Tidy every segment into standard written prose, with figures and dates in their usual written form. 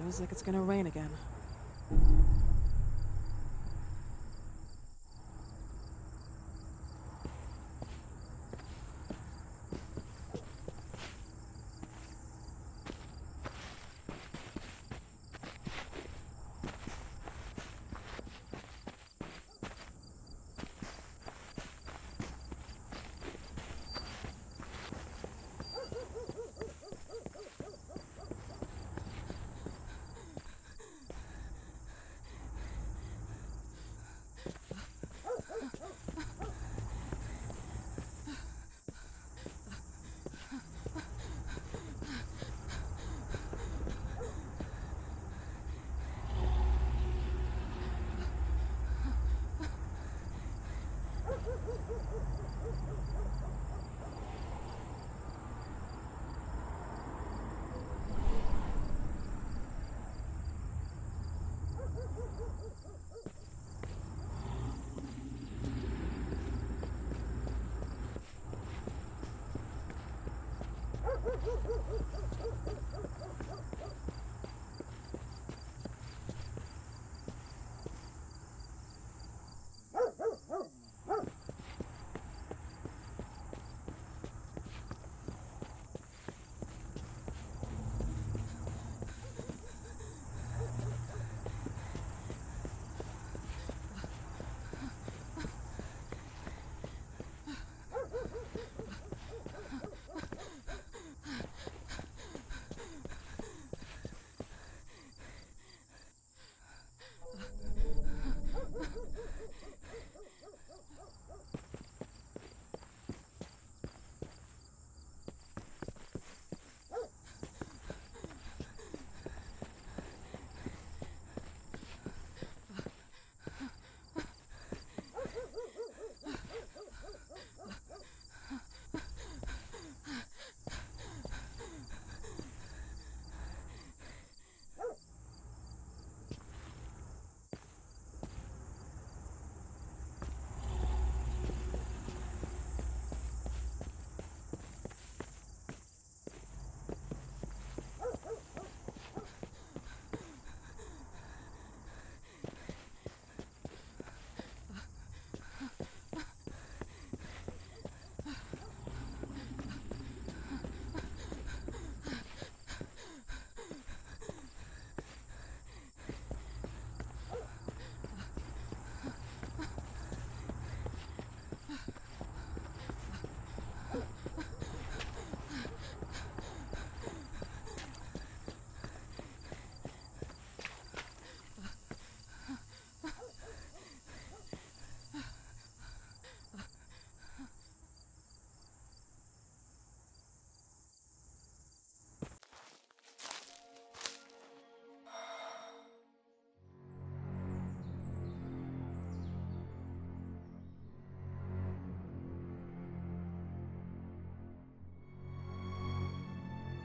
Feels like it's gonna rain again.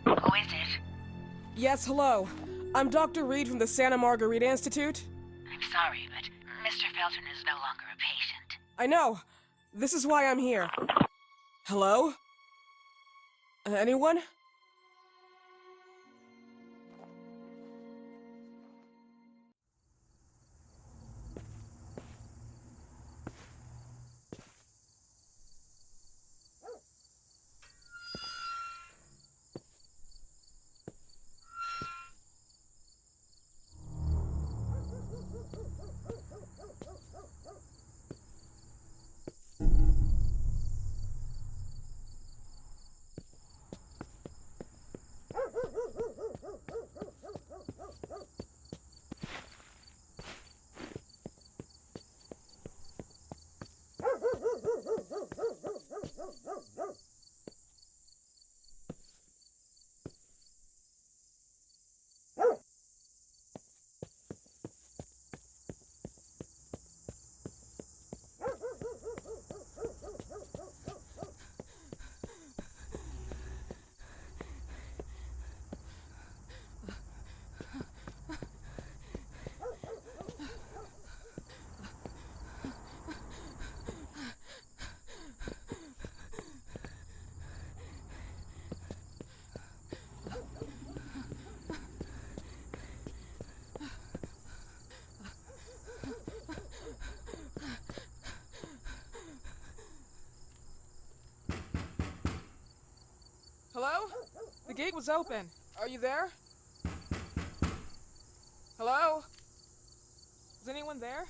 Who is it? Yes, hello. I'm Dr. Reed from the Santa Margarita Institute. I'm sorry, but Mr. Felton is no longer a patient. I know. This is why I'm here. Hello? Anyone? gate was open. Are you there? Hello? Is anyone there?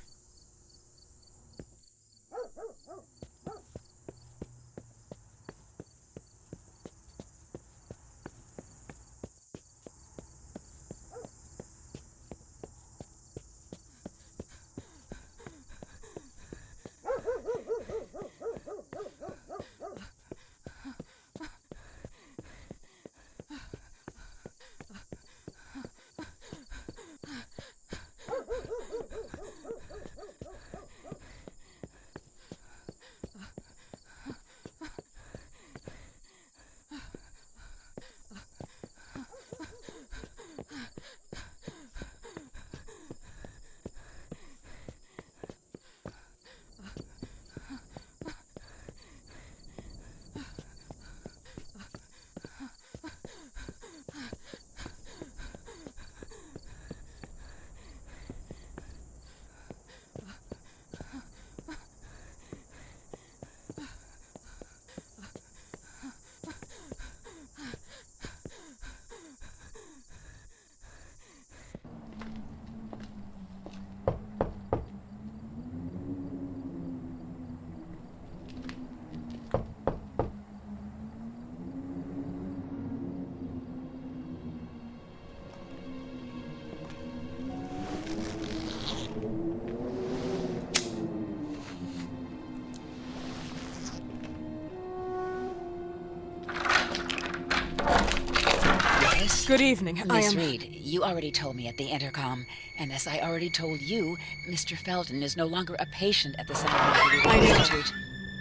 Good evening. Miss Reed, you already told me at the intercom, and as I already told you, Mr. Felton is no longer a patient at the Scientific Institute.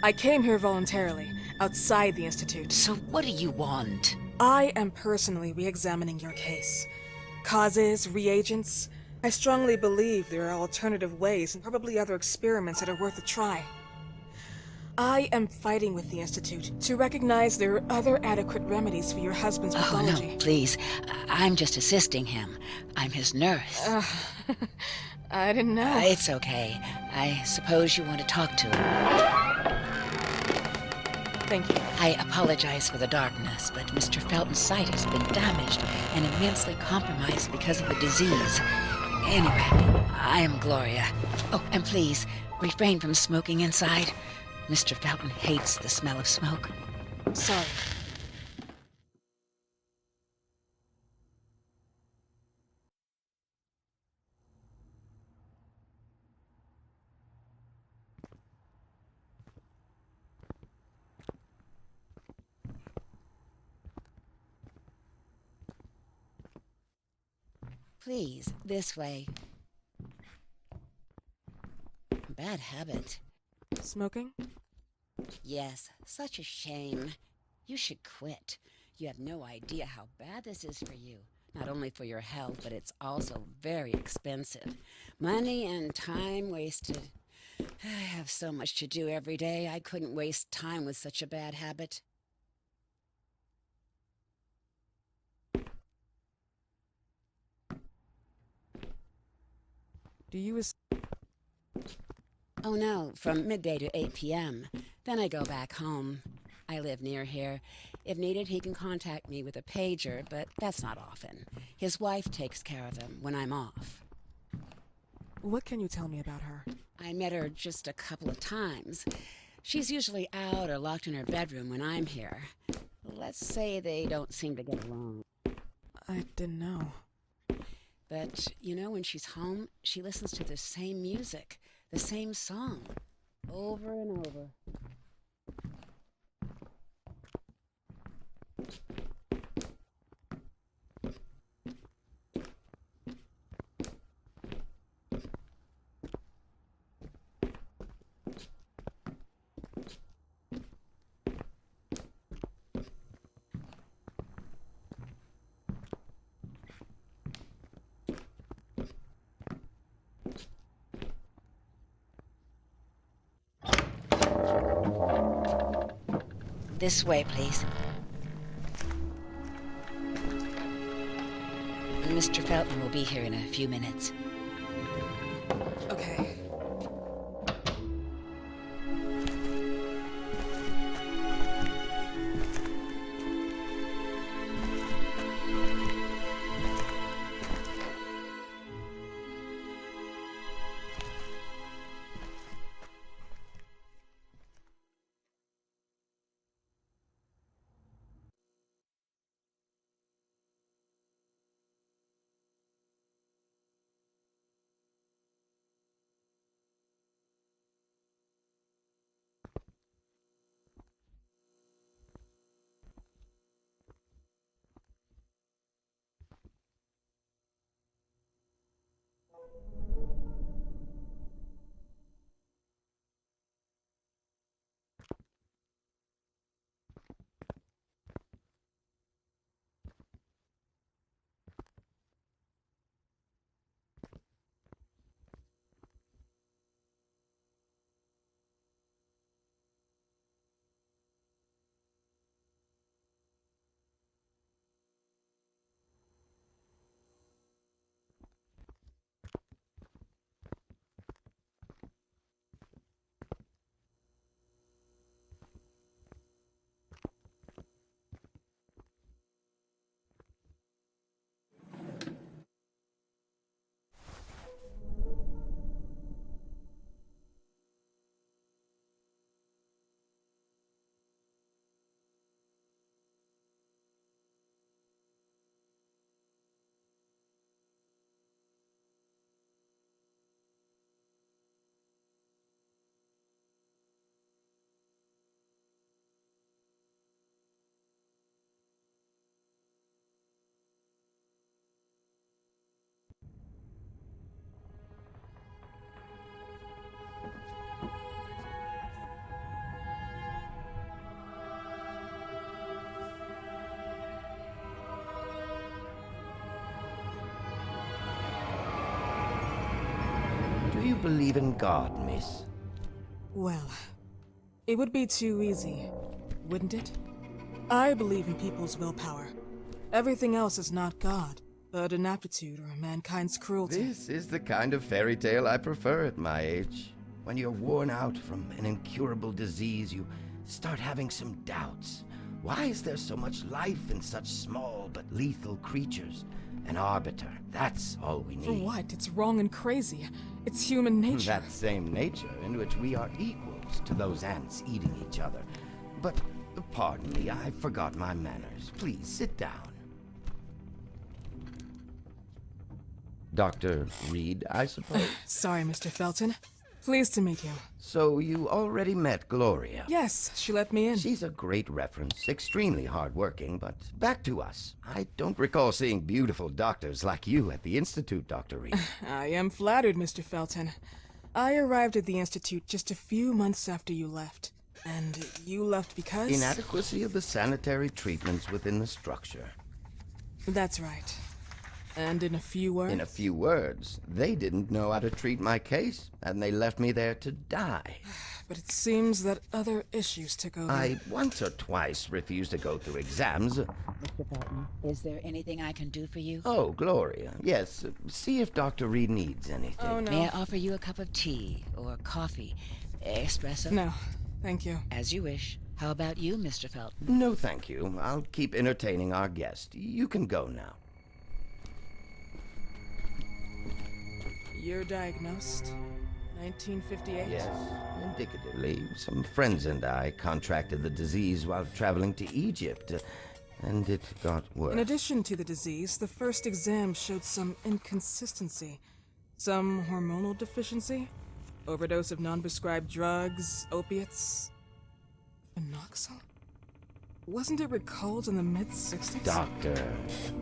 I came here voluntarily, outside the Institute. So what do you want? I am personally re-examining your case. Causes, reagents. I strongly believe there are alternative ways and probably other experiments that are worth a try. I am fighting with the Institute to recognize there are other adequate remedies for your husband's pathology. Oh, no, please. I'm just assisting him. I'm his nurse. I didn't know. It's okay. I suppose you want to talk to him. Thank you. I apologize for the darkness, but Mr. Felton's sight has been damaged and immensely compromised because of the disease. Anyway, I am Gloria. Oh, and please, refrain from smoking inside. Mr. Felton hates the smell of smoke. Sorry. Please, this way. Bad habit. Smoking? Yes, such a shame. You should quit. You have no idea how bad this is for you. Not only for your health, but it's also very expensive. Money and time wasted. I have so much to do every day. I couldn't waste time with such a bad habit. Do you Oh no, from midday to 8 p.m. Then I go back home. I live near here. If needed, he can contact me with a pager, but that's not often. His wife takes care of him when I'm off. What can you tell me about her? I met her just a couple of times. She's usually out or locked in her bedroom when I'm here. Let's say they don't seem to get along. I didn't know. But, you know, when she's home, she listens to the same music, the same song, over and over. This way, please. Mr. Felton will be here in a few minutes. Okay. believe in God, miss? Well, it would be too easy, wouldn't it? I believe in people's willpower. Everything else is not God, but inaptitude or mankind's cruelty. This is the kind of fairy tale I prefer at my age. When you're worn out from an incurable disease, you start having some doubts. Why is there so much life in such small but lethal creatures? An arbiter, that's all we need. For what? It's wrong and crazy. It's human nature. That same nature in which we are equals to those ants eating each other. But, pardon me, I forgot my manners. Please, sit down. Dr. Reed, I suppose? Sorry, Mr. Felton. Pleased to meet you. So you already met Gloria? Yes, she let me in. She's a great reference, extremely hardworking, but back to us. I don't recall seeing beautiful doctors like you at the Institute, Dr. Reed. I am flattered, Mr. Felton. I arrived at the Institute just a few months after you left. And you left because? Inadequacy of the sanitary treatments within the structure. That's right. And in a few words? In a few words, they didn't know how to treat my case, and they left me there to die. But it seems that other issues took over. I once or twice refused to go through exams. Mr. Felton, is there anything I can do for you? Oh, Gloria, yes. See if Dr. Reed needs anything. Oh, no. May I offer you a cup of tea or coffee? Espresso? No, thank you. As you wish. How about you, Mr. Felton? No, thank you. I'll keep entertaining our guest. You can go now. You're diagnosed? 1958? Yes, indicatively. Some friends and I contracted the disease while traveling to Egypt, and it got worse. In addition to the disease, the first exam showed some inconsistency. Some hormonal deficiency? Overdose of non-prescribed drugs, opiates? Phenoxyl? Wasn't it recalled in the mid-60s? Doctor,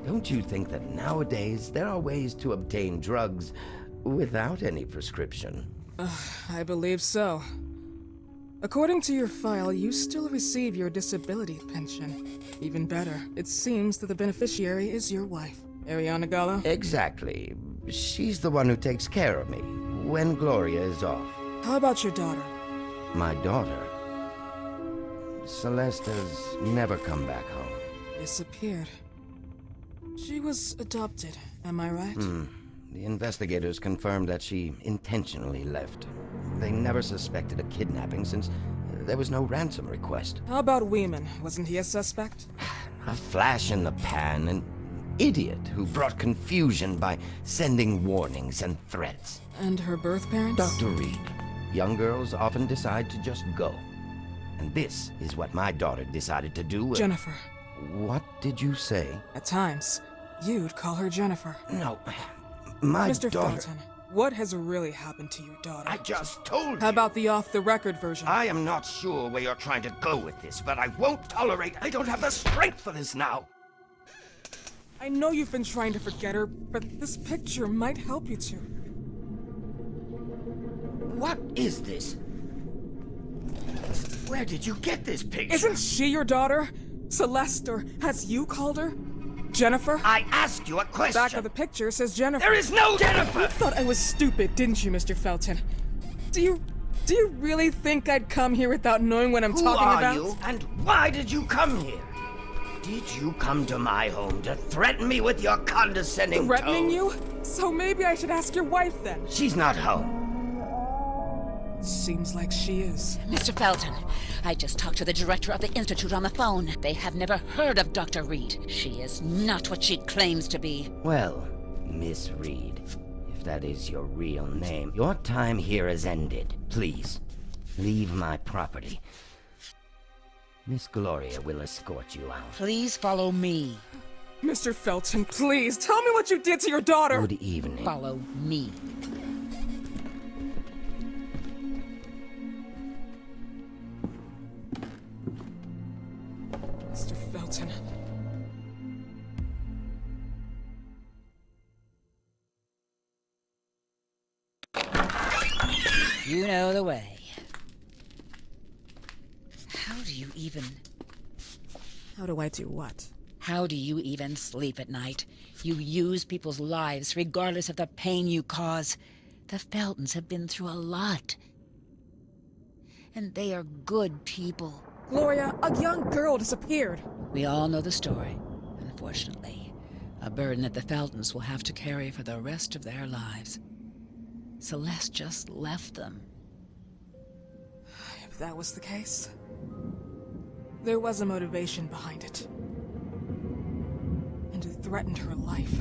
don't you think that nowadays there are ways to obtain drugs without any prescription? I believe so. According to your file, you still receive your disability pension. Even better, it seems that the beneficiary is your wife, Ariana Gallo. Exactly. She's the one who takes care of me when Gloria is off. How about your daughter? My daughter? Celeste has never come back home. Disappeared. She was adopted, am I right? The investigators confirmed that she intentionally left. They never suspected a kidnapping since there was no ransom request. How about Weeman? Wasn't he a suspect? A flash in the pan, an idiot who brought confusion by sending warnings and threats. And her birth parents? Dr. Reed, young girls often decide to just go. And this is what my daughter decided to do. Jennifer. What did you say? At times, you'd call her Jennifer. No, my Mr. daughter... Felton, what has really happened to your daughter? I just told you. How about the off-the-record version? I am not sure where you're trying to go with this, but I won't tolerate... I don't have the strength for this now. I know you've been trying to forget her, but this picture might help you to. What is this? Where did you get this picture? Isn't she your daughter? Celeste, or as you called her? Jennifer? I asked you a question. Back of the picture says Jennifer. There is no Jennifer! You thought I was stupid, didn't you, Mr. Felton? Do you really think I'd come here without knowing what I'm talking about? Who are you, and why did you come here? Did you come to my home to threaten me with your condescending Threatening tone? you? So maybe I should ask your wife then. She's not home. Seems like she is. Mr. Felton, I just talked to the director of the Institute on the phone. They have never heard of Dr. Reed. She is not what she claims to be. Well, Miss Reed, if that is your real name, your time here has ended. Please, leave my property. Miss Gloria will escort you out. Please follow me. Mr. Felton, please, tell me what you did to your daughter! Good evening. Follow me. Mr. Felton. You know the way. How do you even... How do I do what? How do you even sleep at night? You use people's lives regardless of the pain you cause. The Feltons have been through a lot. And they are good people. Gloria, a young girl disappeared. We all know the story, unfortunately. A burden that the Feltons will have to carry for the rest of their lives. Celeste just left them. If that was the case, there was a motivation behind it. And it threatened her life.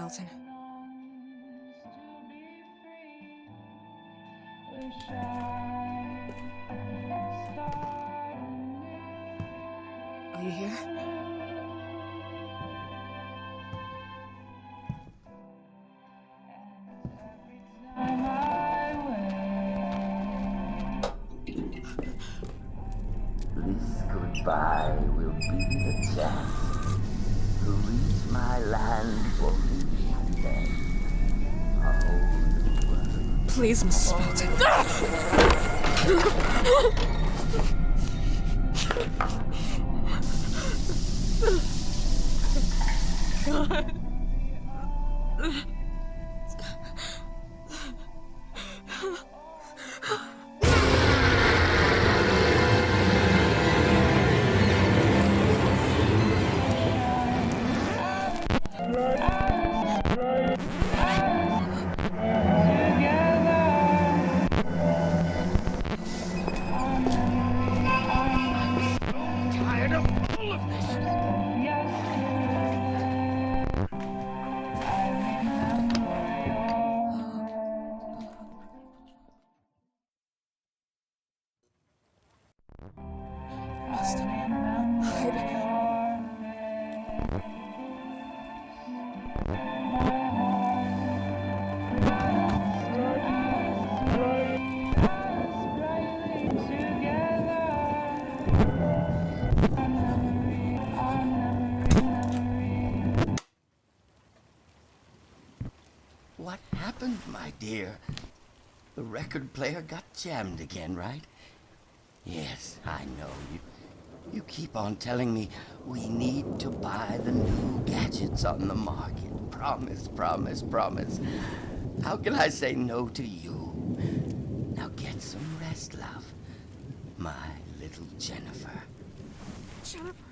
Dalton. Are you here? This goodbye will be the chance to reach my land for me then. The world. Please, Mrs. Felton. God. What happened, my dear? The record player got jammed again, right? Yes, I know. You keep on telling me we need to buy the new gadgets on the market. Promise, promise, promise. How can I say no to you? Now get some rest, love. My little Jennifer. Jennifer.